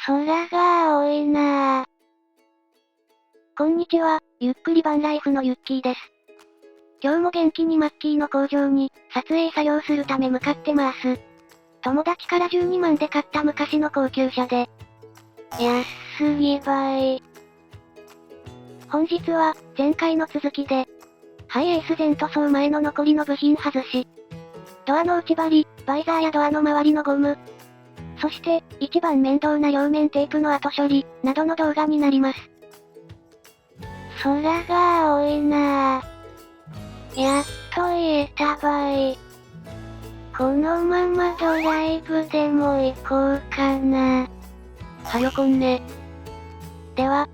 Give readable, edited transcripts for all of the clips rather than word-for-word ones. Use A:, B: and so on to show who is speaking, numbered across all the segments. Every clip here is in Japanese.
A: 空が青いなぁ。こんにちは、ゆっくりバンライフのユッキーです。今日も元気にマッキーの工場に、撮影作業するため向かってます。友達から12万で買った昔の高級車で。安すぎばい。本日は、前回の続きで、ハイエース前塗装前の残りの部品外し、ドアの内張り、バイザーやドアの周りのゴム、そして、一番面倒な両面テープの後処理、などの動画になります。空が青いなぁ。やっと言えたばい。このままドライブでも行こうかな。
B: はよこんね。
A: では、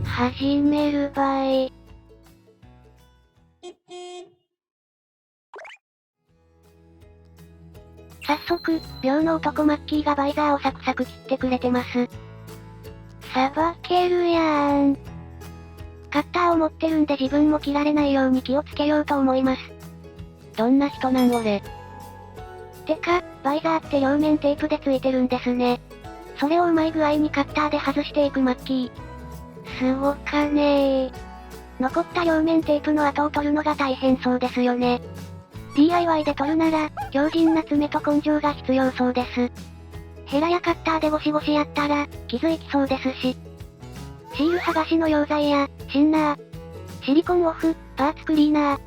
A: 始めるばい。早速、病の男マッキーがバイザーをサクサク切ってくれてます。さばけるやーん。カッターを持ってるんで自分も切られないように気をつけようと思います。
B: どんな人なん俺。
A: てか、バイザーって両面テープでついてるんですね。それをうまい具合にカッターで外していくマッキー。すごかねー。残った両面テープの跡を取るのが大変そうですよね。DIY で取るなら、強靭な爪と根性が必要そうです。ヘラやカッターでゴシゴシやったら、傷いきそうですし。シール剥がしの溶剤や、シンナー、シリコンオフ、パーツクリーナー。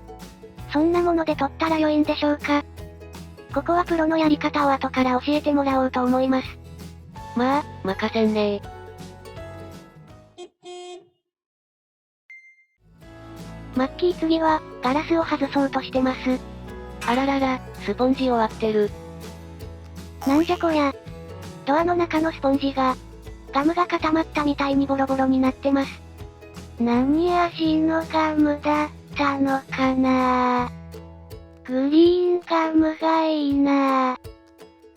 A: そんなもので取ったら良いんでしょうか。ここはプロのやり方を後から教えてもらおうと思います。
B: まあ、任せんねー。
A: マッキー次は、ガラスを外そうとしてます。
B: あららら、スポンジを割ってる。
A: なんじゃこりゃ。ドアの中のスポンジが、ガムが固まったみたいにボロボロになってます。何味のガムだったのかな。グリーンガムがいいな。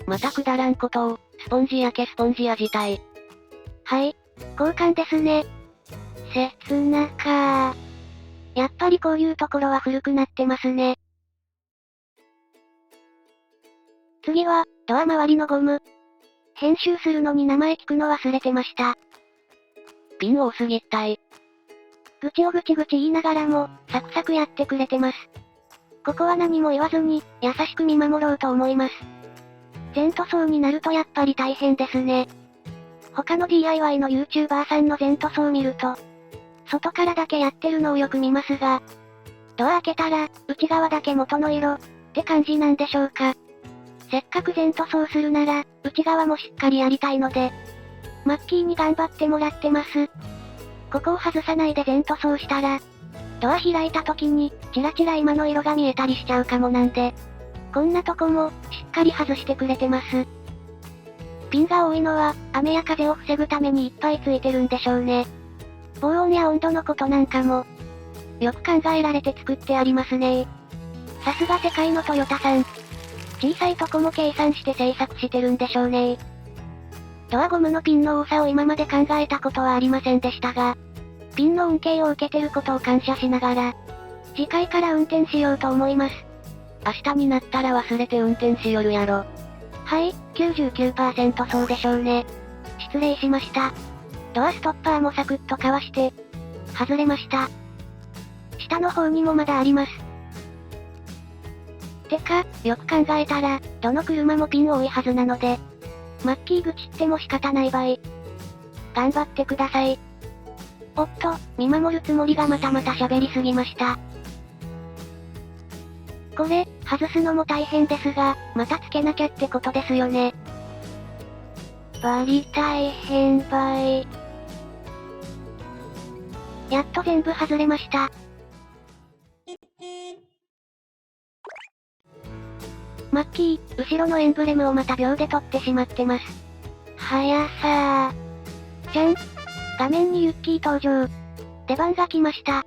B: またくだらんことを、スポンジ焼けスポンジ味たい。
A: はい、交換ですね。切なか。やっぱりこういうところは古くなってますね。次は、ドア周りのゴム。編集するのに名前聞くの忘れてました。
B: ピン多すぎったい。
A: ぐちをぐちぐち言いながらも、サクサクやってくれてます。ここは何も言わずに、優しく見守ろうと思います。全塗装になるとやっぱり大変ですね。他の DIY の YouTuber さんの全塗装を見ると、外からだけやってるのをよく見ますが、ドア開けたら、内側だけ元の色、って感じなんでしょうか。せっかく全塗装するなら、内側もしっかりやりたいので、マッキーに頑張ってもらってます。ここを外さないで全塗装したら、ドア開いた時に、チラチラ今の色が見えたりしちゃうかもなんで、こんなとこも、しっかり外してくれてます。ピンが多いのは、雨や風を防ぐためにいっぱいついてるんでしょうね。防音や温度のことなんかも、よく考えられて作ってありますね。さすが世界のトヨタさん。小さいとこも計算して製作してるんでしょうね。ドアゴムのピンの多さを今まで考えたことはありませんでしたが、ピンの恩恵を受けてることを感謝しながら、次回から運転しようと思います。
B: 明日になったら忘れて運転しよるやろ。
A: はい、99% そうでしょうね。失礼しました。ドアストッパーもサクッとかわして、外れました。下の方にもまだあります。てか、よく考えたら、どの車もピン多いはずなので、マッキー口っても仕方ない場合。頑張ってください。おっと、見守るつもりがまた喋りすぎました。これ、外すのも大変ですが、またつけなきゃってことですよね。バリ大変ばい。やっと全部外れました。マッキー、後ろのエンブレムをまた秒で取ってしまってます。はやさー。じゃん。画面にユッキー登場。出番が来ました。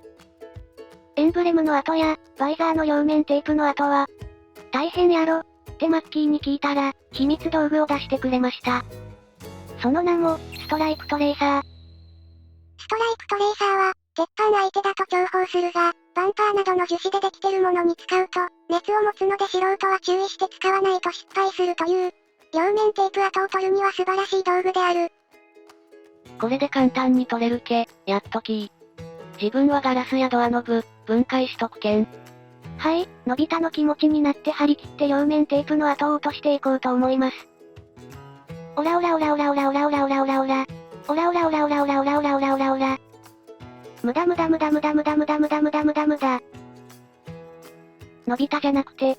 A: エンブレムの跡や、バイザーの両面テープの跡は、大変やろ、ってマッキーに聞いたら、秘密道具を出してくれました。その名も、ストライプトレーサー。
C: ストライプトレーサーは、鉄板相手だと重宝するが、バンパーなどの樹脂でできてるものに使うと、熱を持つので素人は注意して使わないと失敗するという、両面テープ跡を取るには素晴らしい道具である。
B: これで簡単に取れるけ、やっとき。自分はガラスやドアノブ、分解しとくけん。
A: はい、のび太の気持ちになって張り切って両面テープの跡を落としていこうと思います。オラオラオラオラオラオラオラオラオラオラ。オラオラオラオラオラオラオラオラオラオラ。無駄無駄無駄無駄無駄無駄無駄無駄無駄無駄。のび太じゃなくて、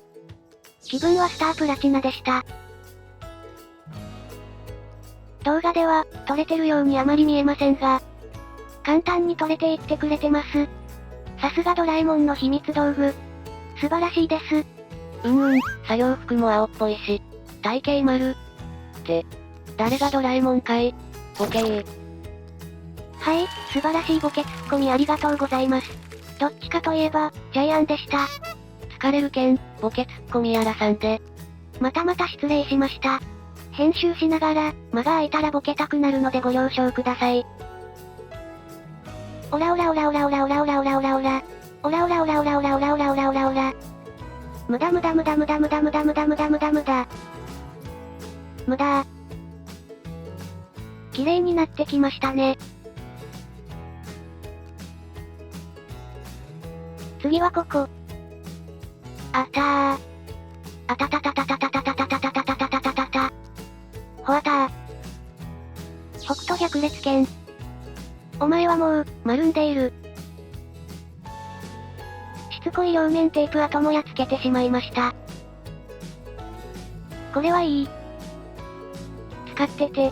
A: 気分はスタープラチナでした。動画では、取れてるようにあまり見えませんが、簡単に取れていってくれてます。さすがドラえもんの秘密道具。素晴らしいです。
B: 作業服も青っぽいし、体型丸。って、誰がドラえもんかい？ボケー。
A: はい、素晴らしいボケツッコミありがとうございます。どっちかといえば、ジャイアンでした。
B: 疲れるけん、ボケツッコミやらさんで。
A: また失礼しました。編集しながら、間が空いたらボケたくなるのでご了承ください。オラオラオラオラオラオラオラオラオラオラ。オラオラオラオラオラオラオラオラオラオラ。無駄無駄無駄無駄無駄無駄無駄無駄無駄無駄。無駄。綺麗になってきましたね。次はここ。あたー。あたたたたたたたたたたたたたたたたたた。ほわたー。北斗百裂拳。お前はもう、丸んでいる。しつこい両面テープ跡もやっつけてしまいました。これはいい。使ってて。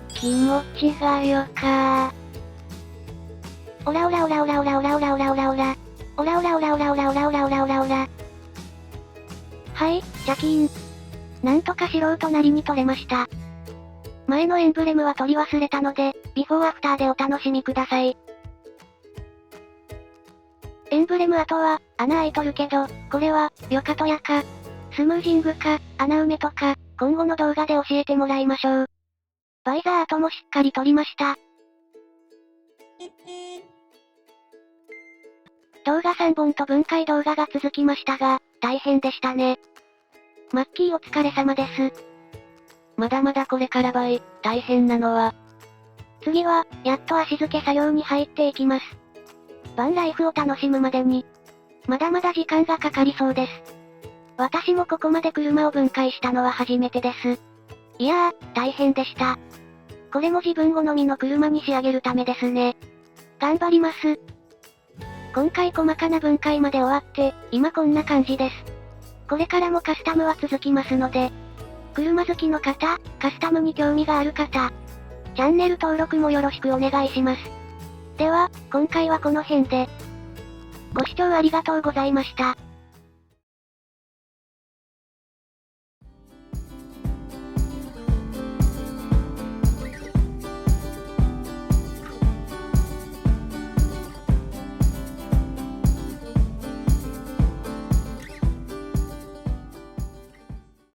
A: 気持ちがよかー。オラオラオラオラオラオラオラオラオラオラ。オラオラオラオラオラオラオラオラオラオラ。はい、シャキーン。なんとか素人なりに取れました。前のエンブレムは取り忘れたので、ビフォーアフターでお楽しみください。エンブレム跡は、穴開いとるけど、これは、ヨカトヤか、スムージングか、穴埋めとか、今後の動画で教えてもらいましょう。バイザー跡もしっかり取りました。動画3本と分解動画が続きましたが、大変でしたね。マッキーお疲れ様です。
B: まだまだこれから大変なのは。
A: 次は、やっと足付け作業に入っていきます。バンライフを楽しむまでに、まだまだ時間がかかりそうです。私もここまで車を分解したのは初めてです。いやー、大変でした。これも自分好みの車に仕上げるためですね。頑張ります。今回細かな分解まで終わって、今こんな感じです。これからもカスタムは続きますので、車好きの方、カスタムに興味がある方、チャンネル登録もよろしくお願いします。では、今回はこの辺で。ご視聴ありがとうございました。